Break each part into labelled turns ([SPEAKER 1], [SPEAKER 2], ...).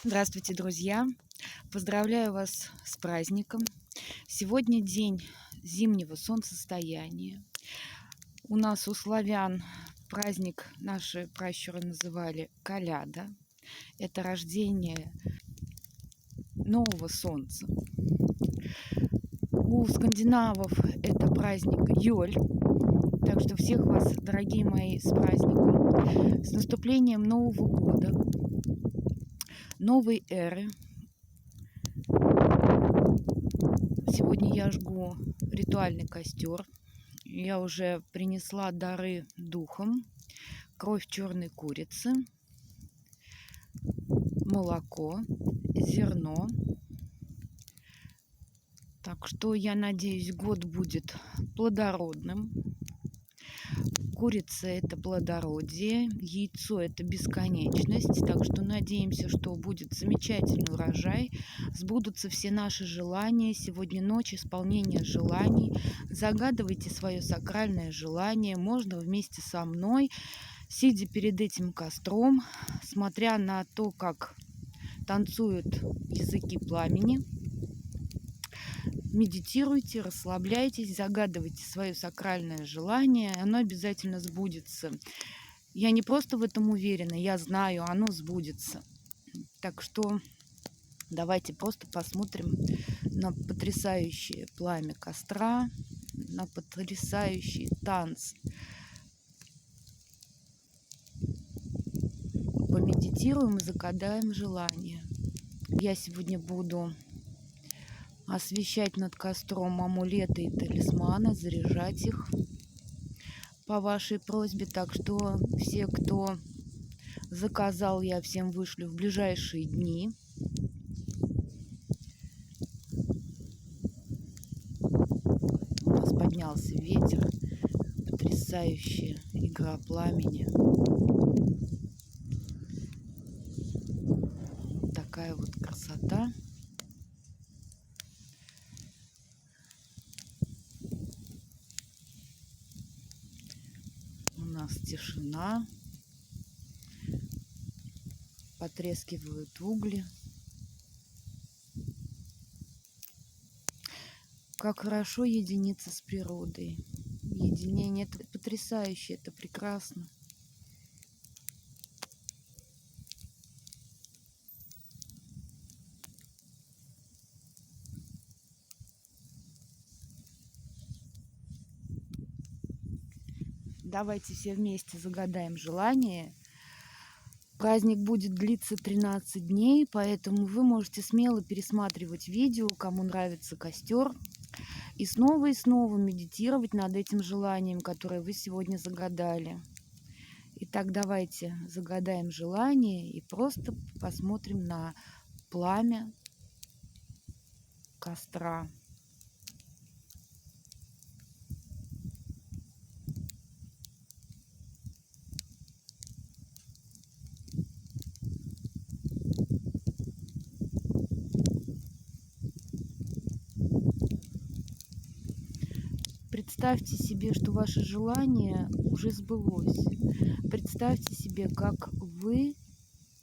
[SPEAKER 1] Здравствуйте, друзья! Поздравляю вас с праздником. Сегодня день зимнего солнцестояния. У нас, у славян, праздник наши пращуры называли Коляда. Это рождение нового солнца. У скандинавов это праздник Йоль. Так что всех вас, дорогие мои, с праздником, с наступлением Нового года, новой эры. Сегодня я жгу ритуальный костер. Я уже принесла дары духам: кровь черной курицы, молоко, зерно. Так что я надеюсь, год будет плодородным. Курица — это плодородие, яйцо — это бесконечность. Так что надеемся, что будет замечательный урожай, сбудутся все наши желания. Сегодня ночь исполнения желаний. Загадывайте свое сакральное желание. Можно вместе со мной, сидя перед этим костром, смотря на то, как танцуют языки пламени. Медитируйте, расслабляйтесь, загадывайте свое сакральное желание, оно обязательно сбудется. Я не просто в этом уверена, я знаю, оно сбудется. Так что давайте просто посмотрим на потрясающее пламя костра, на потрясающий танц. Помедитируем и загадаем желание. Я сегодня буду освещать над костром амулеты и талисманы, заряжать их по вашей просьбе. Так что все, кто заказал, я всем вышлю в ближайшие дни. У нас поднялся ветер, потрясающая игра пламени. Вот такая вот красота. У нас тишина, потрескивают угли. Как хорошо единиться с природой. Единение — это потрясающе, это прекрасно. Давайте все вместе загадаем желание. Праздник будет длиться 13 дней, поэтому вы можете смело пересматривать видео, кому нравится костер, и снова медитировать над этим желанием, которое вы сегодня загадали. Итак, давайте загадаем желание и просто посмотрим на пламя костра. Представьте себе, что ваше желание уже сбылось. Представьте себе, как вы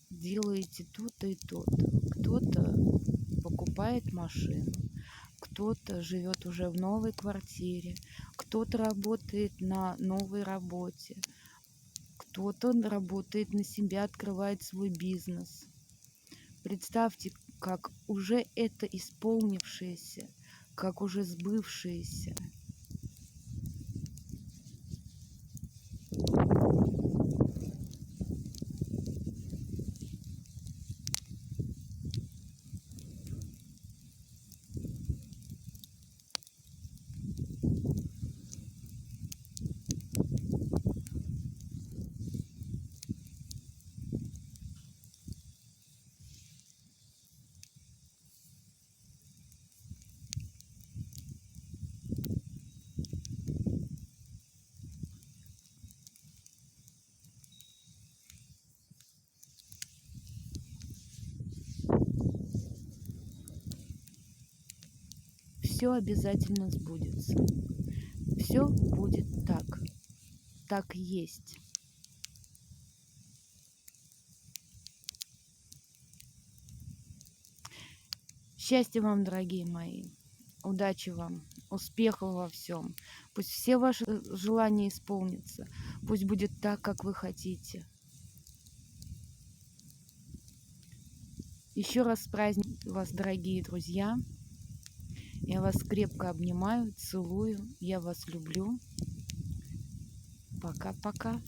[SPEAKER 1] делаете то-то и то-то. Кто-то покупает машину, кто-то живет уже в новой квартире, кто-то работает на новой работе, кто-то работает на себя, открывает свой бизнес. Представьте, как уже это исполнившееся, как уже сбывшееся. Все обязательно сбудется. Все будет так. Так и есть. Счастья вам, дорогие мои. Удачи вам. Успехов во всем. Пусть все ваши желания исполнятся. Пусть будет так, как вы хотите. Еще раз с праздником вас, дорогие друзья. Я вас крепко обнимаю, целую. Я вас люблю. Пока-пока.